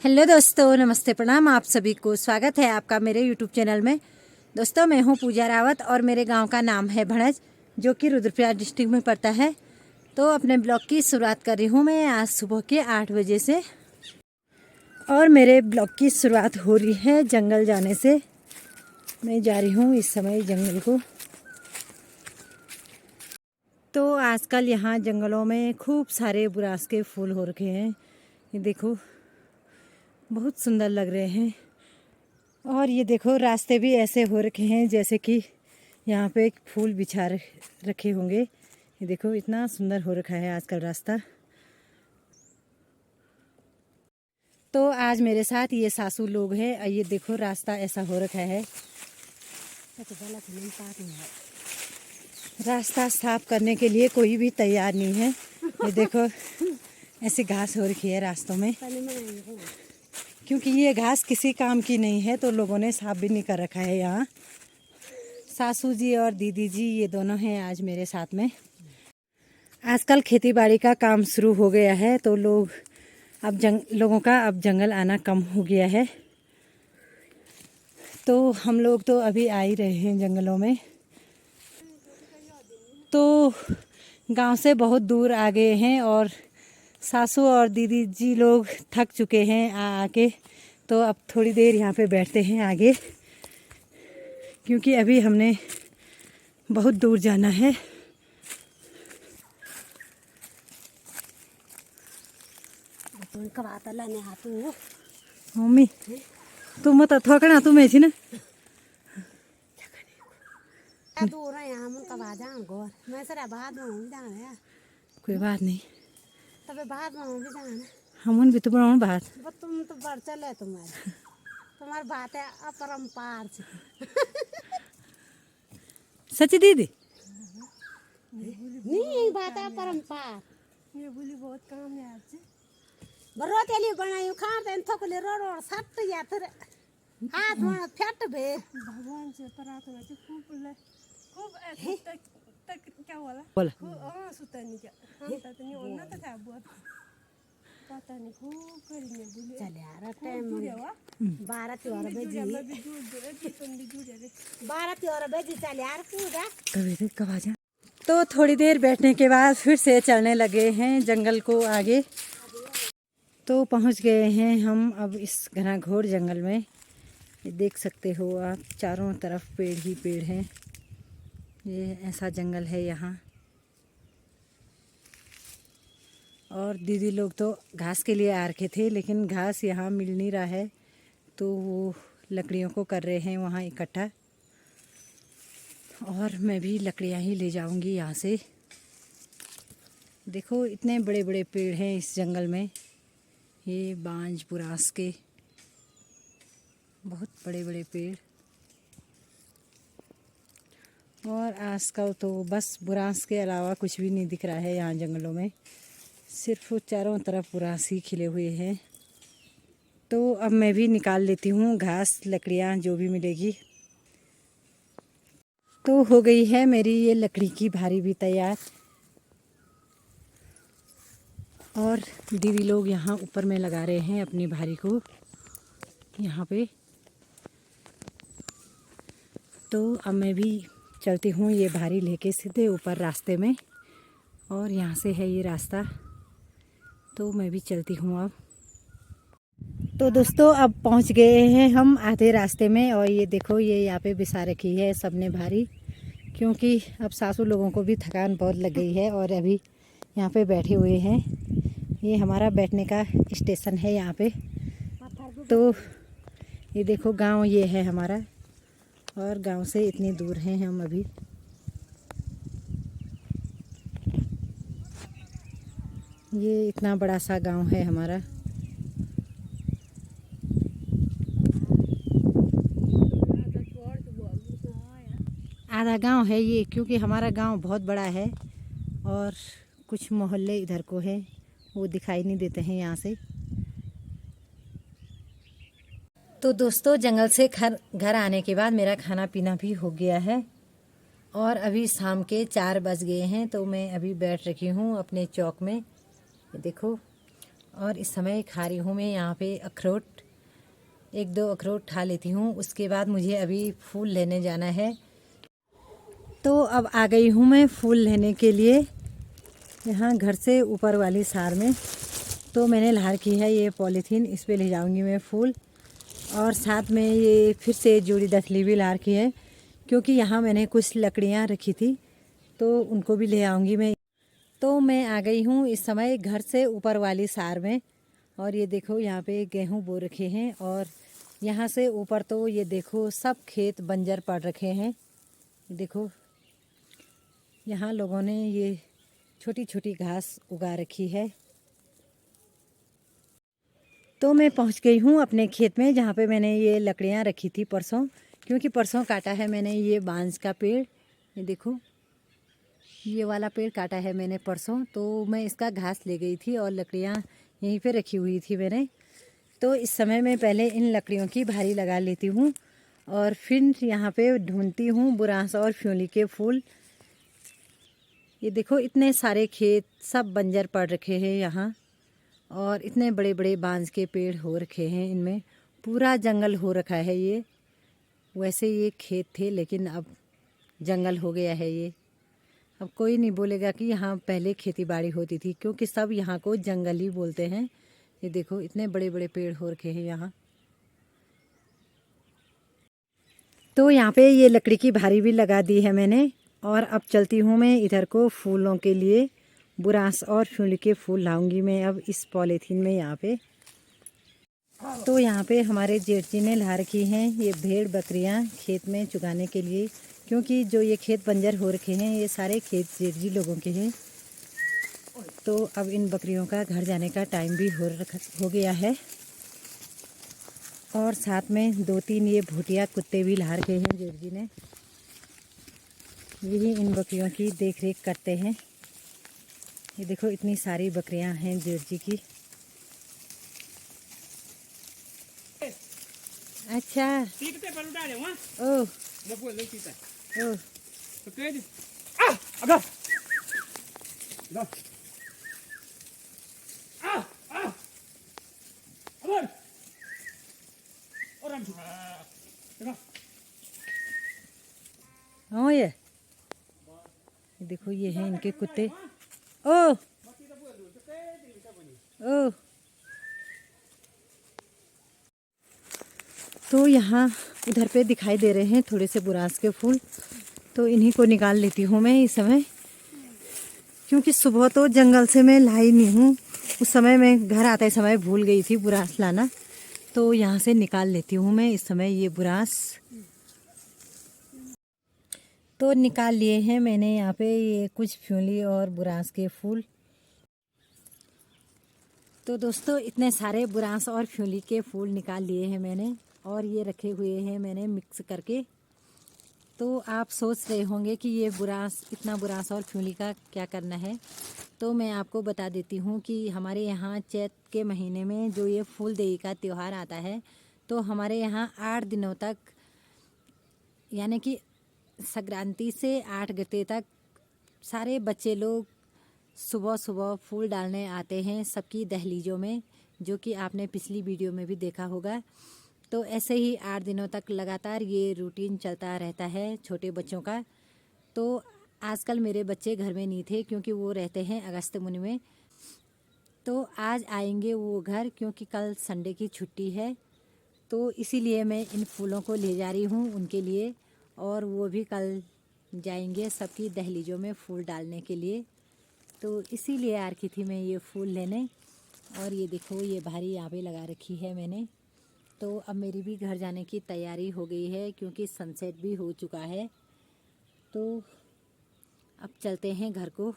Hello दोस्तों, नमस्ते, प्रणाम। आप सभी को स्वागत है आपका मेरे यूट्यूब चैनल में। दोस्तों, मैं हूं पूजा रावत और मेरे गांव का नाम है भड़ज, जो कि रुद्रप्रयाग डिस्ट्रिक्ट में पड़ता है। तो अपने ब्लॉग की शुरुआत कर रही हूं मैं आज सुबह के 8 बजे से। और मेरे ब्लॉग की शुरुआत हो रही है जंगल जाने से। मैं जा रही हूँ इस समय जंगल को। तो आजकल यहाँ जंगलों में खूब सारे बुरास के फूल हो रखे हैं। ये देखो, बहुत सुंदर लग रहे हैं। और ये देखो, रास्ते भी ऐसे हो रखे हैं जैसे कि यहाँ पे एक फूल बिछा रखे होंगे। ये देखो, इतना सुंदर हो रखा है आजकल रास्ता। तो आज मेरे साथ ये सासू लोग हैं और ये देखो रास्ता ऐसा हो रखा है। रास्ता साफ करने के लिए कोई भी तैयार नहीं है। ये देखो, ऐसी घास हो रखी है रास्तों में, क्योंकि ये घास किसी काम की नहीं है तो लोगों ने साफ भी नहीं कर रखा है यहाँ। सासू जी और दीदी जी ये दोनों हैं आज मेरे साथ में। आजकल खेती बाड़ी का काम शुरू हो गया है तो लोगों का अब जंगल आना कम हो गया है। तो हम लोग तो अभी आ ही रहे हैं जंगलों में। तो गांव से बहुत दूर आ गए हैं और सासू और दीदी जी लोग थक चुके हैं आके। तो अब थोड़ी देर यहाँ पे बैठते हैं आगे, क्योंकि अभी हमने बहुत दूर जाना है। मम्मी, तुम तो थोकना तुम्हें छी ना। दूर है यहाँ मन कब आ जाऊँ घर मैं सर बाद में भी जाना है। कोई बात नहीं, तबे बाद में भी जाना। हमन भी तो बनाओ बात। बस तुम तो बढ़ चले तुम्हारी बात है अपरंपार से। सच्ची दीदी, नहीं बात है अपरंपार। ये बोली बहुत काम है आपसे। बरो तेली बनाई खाते हैं थोकले रोड सट या फिर हाथ में फट भे। भगवान से प्रार्थना की खूब तक क्या बोला बोला हाँ सुता नहीं क्या हम तो नहीं होना तो था बहुत पता नहीं खूब करीने बोले चले यार टाइम 12 बजे 12 बजे चले यार पूरा कभी कब आ जा। तो थोड़ी देर बैठने के बाद फिर से चलने लगे हैं जंगल को आगे। तो पहुंच गए हैं हम अब इस घना-घोर जंगल में। ये देख सकते हो आप, चारों तरफ पेड़ ही पेड़ हैं। ये ऐसा जंगल है यहाँ। और दीदी लोग तो घास के लिए आ रखे थे, लेकिन घास यहाँ मिल नहीं रहा है तो वो लकड़ियों को कर रहे हैं वहाँ इकट्ठा। और मैं भी लकड़ियाँ ही ले जाऊँगी यहाँ से। देखो, इतने बड़े बड़े पेड़ हैं इस जंगल में। ये बांज बुरांस के बहुत बड़े बड़े पेड़। और आजकल तो बस बुरांस के अलावा कुछ भी नहीं दिख रहा है यहाँ जंगलों में। सिर्फ चारों तरफ बुरांस ही खिले हुए हैं। तो अब मैं भी निकाल लेती हूँ घास, लकड़ियाँ जो भी मिलेगी। तो हो गई है मेरी ये लकड़ी की भारी भी तैयार। और दीदी लोग यहाँ ऊपर में लगा रहे हैं अपनी भारी को यहाँ पे। तो अब मैं भी चलती हूँ ये भारी लेके सीधे ऊपर रास्ते में। और यहाँ से है ये रास्ता, तो मैं भी चलती हूँ अब। तो दोस्तों, अब पहुँच गए हैं हम आधे रास्ते में। और ये देखो, ये यहाँ पे बिछा रखी है सबने भारी, क्योंकि अब सासू लोगों को भी थकान बहुत लग गई है और अभी यहाँ पे बैठे हुए हैं। ये हमारा बैठने का स्टेशन है यहाँ पे। तो ये देखो, गांव ये है हमारा और गांव से इतनी दूर हैं हम अभी। ये इतना बड़ा सा गांव है हमारा। आधा गांव है ये, क्योंकि हमारा गांव बहुत बड़ा है और कुछ मोहल्ले इधर को हैं, वो दिखाई नहीं देते हैं यहाँ से। तो दोस्तों, जंगल से घर आने के बाद मेरा खाना पीना भी हो गया है और अभी शाम के 4 बज गए हैं। तो मैं अभी बैठ रखी हूँ अपने चौक में, देखो। और इस समय खा रही हूँ मैं यहाँ पे अखरोट। 1-2 अखरोट खा लेती हूँ, उसके बाद मुझे अभी फूल लेने जाना है। तो अब आ गई हूँ मैं फूल लेने के लिए यहाँ घर से ऊपर वाली सार में। तो मैंने लार की है ये पॉलीथीन, इस पे ले जाऊँगी मैं फूल। और साथ में ये फिर से जोड़ी दसली भी लार की है, क्योंकि यहाँ मैंने कुछ लकड़ियाँ रखी थी तो उनको भी ले आऊँगी मैं। तो मैं आ गई हूँ इस समय घर से ऊपर वाली सार में। और ये देखो यहाँ पे गेहूँ बो रखे हैं, और यहाँ से ऊपर तो ये देखो सब खेत बंजर पड़ रखे हैं। देखो यहाँ लोगों ने ये छोटी छोटी घास उगा रखी है। तो मैं पहुँच गई हूँ अपने खेत में, जहाँ पे मैंने ये लकड़ियाँ रखी थी परसों, क्योंकि परसों काटा है मैंने ये बांस का पेड़। ये देखो ये वाला पेड़ काटा है मैंने परसों, तो मैं इसका घास ले गई थी और लकड़ियाँ यहीं पे रखी हुई थी मैंने। तो इस समय मैं पहले इन लकड़ियों की भारी लगा लेती हूँ और फिर यहाँ पे ढूंढती हूँ बुरांस और फ्योली के फूल। ये देखो इतने सारे खेत सब बंजर पड़ रखे हैं यहाँ, और इतने बड़े बड़े बांस के पेड़ हो रखे हैं, इनमें पूरा जंगल हो रखा है। ये वैसे ये खेत थे लेकिन अब जंगल हो गया है ये। अब कोई नहीं बोलेगा कि यहाँ पहले खेती बाड़ी होती थी, क्योंकि सब यहाँ को जंगल ही बोलते हैं। ये देखो इतने बड़े बड़े पेड़ हो रखे हैं यहाँ। तो यहाँ पे ये लकड़ी की भारी भी लगा दी है मैंने, और अब चलती हूँ मैं इधर को फूलों के लिए। बुरांस और फ्यूली के फूल लाऊंगी मैं अब इस पॉलीथीन में यहाँ पे। तो यहाँ पे हमारे जेठ जी ने ला रखी हैं ये भेड़ बकरियाँ खेत में चुगाने के लिए, क्योंकि जो ये खेत बंजर हो रखे हैं ये सारे खेत जेठ जी लोगों के हैं। तो अब इन बकरियों का घर जाने का टाइम भी हो गया है। और साथ में 2-3 ये भूटिया कुत्ते भी ला रखे हैं जेठ जी ने, यही इन बकरियों की देख रेख करते हैं। ये देखो इतनी सारी बकरियां हैं जेठ जी की। अच्छा ओ ओ हाँ ये देखो ये हैं इनके कुत्ते। ओ ओ तो यहाँ इधर पे दिखाई दे रहे हैं थोड़े से बुरांस के फूल, तो इन्हीं को निकाल लेती हूँ मैं इस समय, क्योंकि सुबह तो जंगल से मैं लाई नहीं हूँ। उस समय मैं घर आते समय भूल गई थी बुरांस लाना, तो यहाँ से निकाल लेती हूँ मैं इस समय ये बुरांस। तो निकाल लिए हैं मैंने यहाँ पे ये कुछ फ्यूली और बुरांस के फूल। तो दोस्तों इतने सारे बुरांस और फ्यूली के फूल निकाल लिए हैं मैंने, और ये रखे हुए हैं मैंने मिक्स करके। तो आप सोच रहे होंगे कि ये बुरांस, इतना बुरांस और फ्यूली का क्या करना है। तो मैं आपको बता देती हूँ कि हमारे यहाँ चैत के महीने में जो ये फूलदेई का त्यौहार आता है, तो हमारे यहाँ 8 दिनों तक, यानी कि संक्रांति से 8 गते तक सारे बच्चे लोग सुबह सुबह फूल डालने आते हैं सबकी दहलीजों में, जो कि आपने पिछली वीडियो में भी देखा होगा। तो ऐसे ही 8 दिनों तक लगातार ये रूटीन चलता रहता है छोटे बच्चों का। तो आजकल मेरे बच्चे घर में नहीं थे, क्योंकि वो रहते हैं अगस्त मुनि में। तो आज आएंगे वो घर, क्योंकि कल संडे की छुट्टी है। तो इसीलिए मैं इन फूलों को ले जा रही हूँ उनके लिए, और वो भी कल जाएंगे सबकी दहलीजों में फूल डालने के लिए। तो इसीलिए आ रखी थी मैं ये फूल लेने। और ये देखो ये भारी यहाँ पे लगा रखी है मैंने। तो अब मेरी भी घर जाने की तैयारी हो गई है, क्योंकि सनसेट भी हो चुका है। तो अब चलते हैं घर को।